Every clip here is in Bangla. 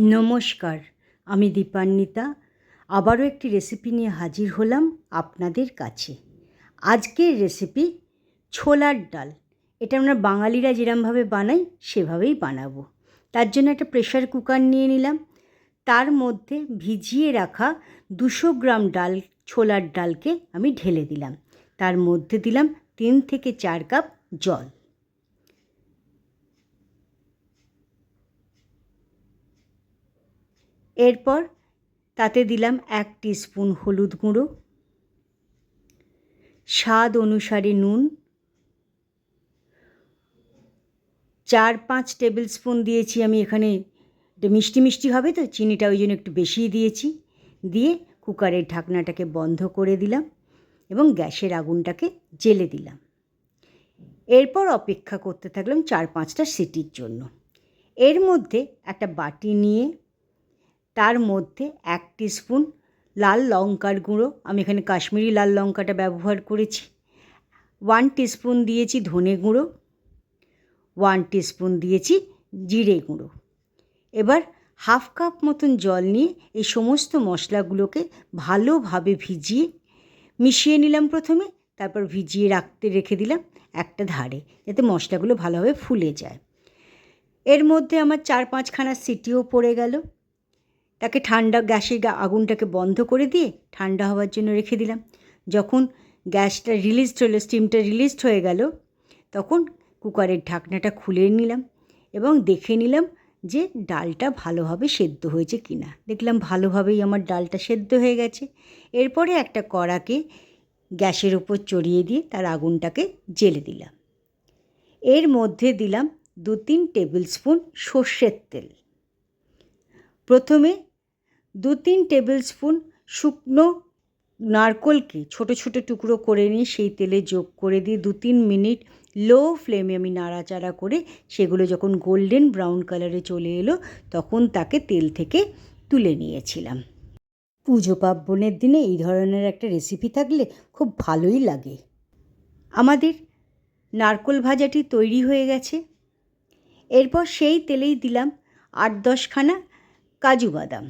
নমস্কার, আমি দীপান্বিতা আবারও একটি রেসিপি নিয়ে হাজির হলাম আপনাদের কাছে। আজকের রেসিপি ছোলার ডাল। এটা আমরা বাঙালিরা যেরমভাবে বানাই সেভাবেই বানাবো। তার জন্য একটা প্রেশার কুকার নিয়ে নিলাম। তার মধ্যে ভিজিয়ে রাখা 200 গ্রাম ডাল, ছোলার ডালকে আমি ঢেলে দিলাম। তার মধ্যে দিলাম 3 থেকে 4 কাপ জল। এরপর তাতে দিলাম 1 টিস্পুন হলুদ গুঁড়ো, স্বাদ অনুসারে নুন, 4-5 টেবিল স্পুন দিয়েছি আমি এখানে, এটা মিষ্টি মিষ্টি হবে তো চিনিটা ওই জন্য একটু বেশিই দিয়েছি। দিয়ে কুকারের ঢাকনাটাকে বন্ধ করে দিলাম এবং গ্যাসের আগুনটাকে জ্বেলে দিলাম। এরপর অপেক্ষা করতে থাকলাম 4-5টা সিটির জন্য। এর মধ্যে একটা বাটি নিয়ে তার মধ্যে 1 টিস্পুন লাল লঙ্কার গুঁড়ো, আমি এখানে কাশ্মীরি লাল লঙ্কাটা ব্যবহার করেছি, 1 টিস্পুন দিয়েছি ধনে গুঁড়ো, 1 টিস্পুন দিয়েছি জিরে গুঁড়ো। এবার 1/2 কাপ মতন জল নিয়ে এই সমস্ত মশলাগুলোকে ভালোভাবে ভিজিয়ে মিশিয়ে নিলাম প্রথমে, তারপর ভিজিয়ে রেখে দিলাম একটা ধারে, যাতে মশলাগুলো ভালোভাবে ফুলে যায়। এর মধ্যে আমার 4-5খানা সিটিও পড়ে গেল। তাকে গ্যাসের আগুনটাকে বন্ধ করে দিয়ে ঠান্ডা হওয়ার জন্য রেখে দিলাম। যখন গ্যাসটা স্টিমটা রিলিজড হয়ে গেল, তখন কুকারের ঢাকনাটা খুলে নিলাম এবং দেখে নিলাম যে ডালটা ভালোভাবে সেদ্ধ হয়েছে কি না। দেখলাম ভালোভাবেই আমার ডালটা সেদ্ধ হয়ে গেছে। এরপরে একটা কড়াকে গ্যাসের উপর চড়িয়ে দিয়ে তার আগুনটাকে জ্বেলে দিলাম। এর মধ্যে দিলাম 2-3 টেবিল স্পুন সর্ষের তেল। প্রথমে 2-3 টেবিল স্পুন শুকনো নারকেলকে ছোট ছোট টুকরো করে নিয়ে সেই তেলে যোগ করে দিয়ে 2-3 মিনিট লো ফ্লেমে আমি নাড়াচাড়া করে সেগুলো যখন গোল্ডেন ব্রাউন কালারে চলে এলো, তখন তাকে তেল থেকে তুলে নিয়েছিলাম। পুজো পার্বণের দিনে এই ধরনের একটা রেসিপি থাকলে খুব ভালোই লাগে। আমাদের নারকেল ভাজাটি তৈরি হয়ে গেছে। এরপর সেই তেলেই দিলাম 8-10খানা কাজু বাদাম।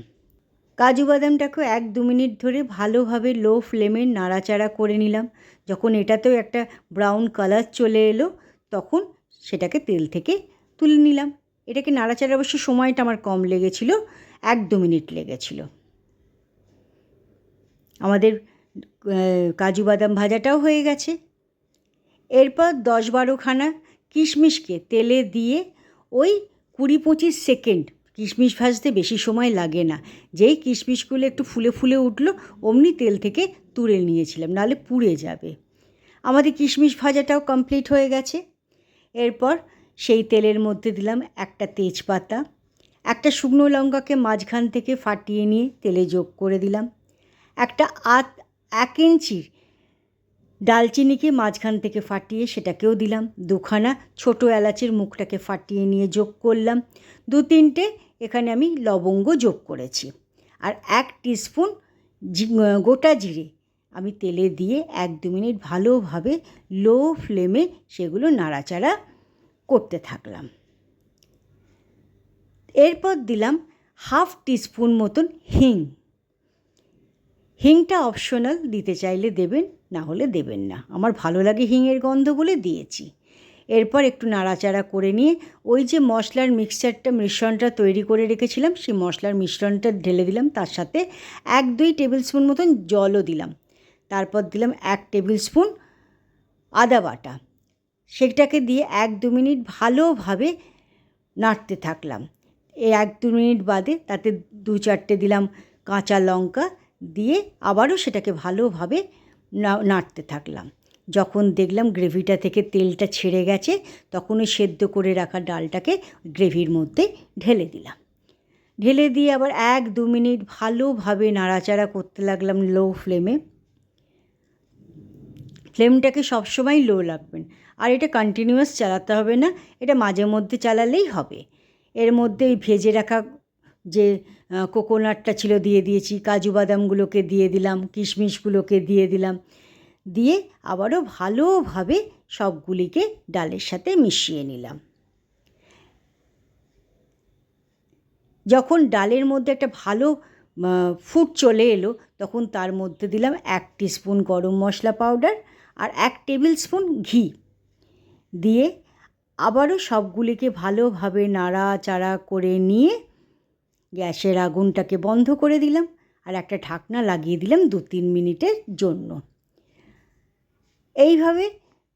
কাজু বাদামটাকেও 1-2 মিনিট ধরে ভালোভাবে লো ফ্লেমে নাড়াচাড়া করে নিলাম। যখন এটাতেও একটা ব্রাউন কালার চলে এলো, তখন সেটাকে তেল থেকে তুলে নিলাম। এটাকে নাড়াচাড়া অবশ্য সময়টা আমার কম লেগেছিল, 1-2 মিনিট লেগেছিল। আমাদের কাজু বাদাম ভাজাটাও হয়ে গেছে। এরপর 10-12খানা কিশমিশকে তেলে দিয়ে ওই 20-25 সেকেন্ড, কিশমিশ ভাজতে বেশি সময় লাগে না, যেই কিশমিশগুলো একটু ফুলে ফুলে উঠলো অমনি তেল থেকে তুলে নিয়েছিলাম, নাহলে পুড়ে যাবে। আমাদের কিশমিশ ভাজাটাও কমপ্লিট হয়ে গেছে। এরপর সেই তেলের মধ্যে দিলাম একটা তেজপাতা, একটা শুকনো লঙ্কাকে মাঝখান থেকে ফাটিয়ে নিয়ে তেলে যোগ করে দিলাম, একটা 1 ইঞ্চির ডালচিনিকে মাঝখান থেকে ফাটিয়ে সেটাকেও দিলাম, 2খানা ছোটো এলাচের মুখটাকে ফাটিয়ে নিয়ে যোগ করলাম, 2-3টে এখানে আমি লবঙ্গ যোগ করেছি, আর 1 টিস্পুন গোটা জিরে আমি তেলে দিয়ে 1-2 মিনিট ভালোভাবে লো ফ্লেমে সেগুলো নাড়াচাড়া করতে থাকলাম। এরপর দিলাম 1/2 টিস্পুন মতন হিং। হিংটা অপশনাল, দিতে চাইলে দেবেন, না হলে দেবেন না। আমার ভালো লাগে হিঙের গন্ধ বলে দিয়েছি। এরপর একটু নাড়াচাড়া করে নিয়ে ওই যে মশলার মিশ্রণটা তৈরি করে রেখেছিলাম, সেই মশলার মিশ্রণটা ঢেলে দিলাম। তার সাথে 1-2 টেবিল স্পুন মতন জলও দিলাম। তারপর দিলাম 1 টেবিল স্পুন আদা বাটা। সেটাকে দিয়ে 1-2 মিনিট ভালোভাবে নাড়তে থাকলাম। এই 1-2 মিনিট বাদে তাতে 2-4টে দিলাম কাঁচা লঙ্কা দিয়ে আবারও সেটাকে ভালোভাবে নাড়তে থাকলাম। যখন দেখলাম গ্রেভিটা থেকে তেলটা ছেড়ে গেছে, তখন ওই সেদ্ধ করে রাখা ডালটাকে গ্রেভির মধ্যে ঢেলে দিলাম। ঢেলে দিয়ে আবার 1-2 মিনিট ভালোভাবে নাড়াচাড়া করতে লাগলাম লো ফ্লেমে। ফ্লেমটাকে সবসময় লো রাখবেন, আর এটা কন্টিনিউয়াস চালাতে হবে না, এটা মাঝে মধ্যে চালালেই হবে। এর মধ্যে ওই ভেজে রাখা যে কোকোনাটটা ছিল দিয়ে দিয়েছি, কাজু বাদামগুলোকে দিয়ে দিলাম, কিশমিশগুলোকে দিয়ে দিলাম, দিয়ে আবারও ভালোভাবে সবগুলিকে ডালের সাথে মিশিয়ে নিলাম। যখন ডালের মধ্যে একটা ভালো ফুট চলে এলো, তখন তার মধ্যে দিলাম 1 টিস্পুন গরম মশলা পাউডার আর 1 টেবিল স্পুন ঘি দিয়ে আবারও সবগুলিকে ভালোভাবে নাড়াচাড়া করে নিয়ে গ্যাসের আগুনটাকে বন্ধ করে দিলাম আর একটা ঢাকনা লাগিয়ে দিলাম 2-3 মিনিটের জন্য। এইভাবে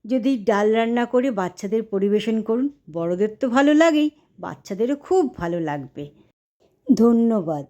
যদি ডাল রান্না করে বাচ্চাদের পরিবেশন করুন, বড়দের তো ভালো লাগেই, বাচ্চাদেরও খুব ভালো লাগবে। ধন্যবাদ।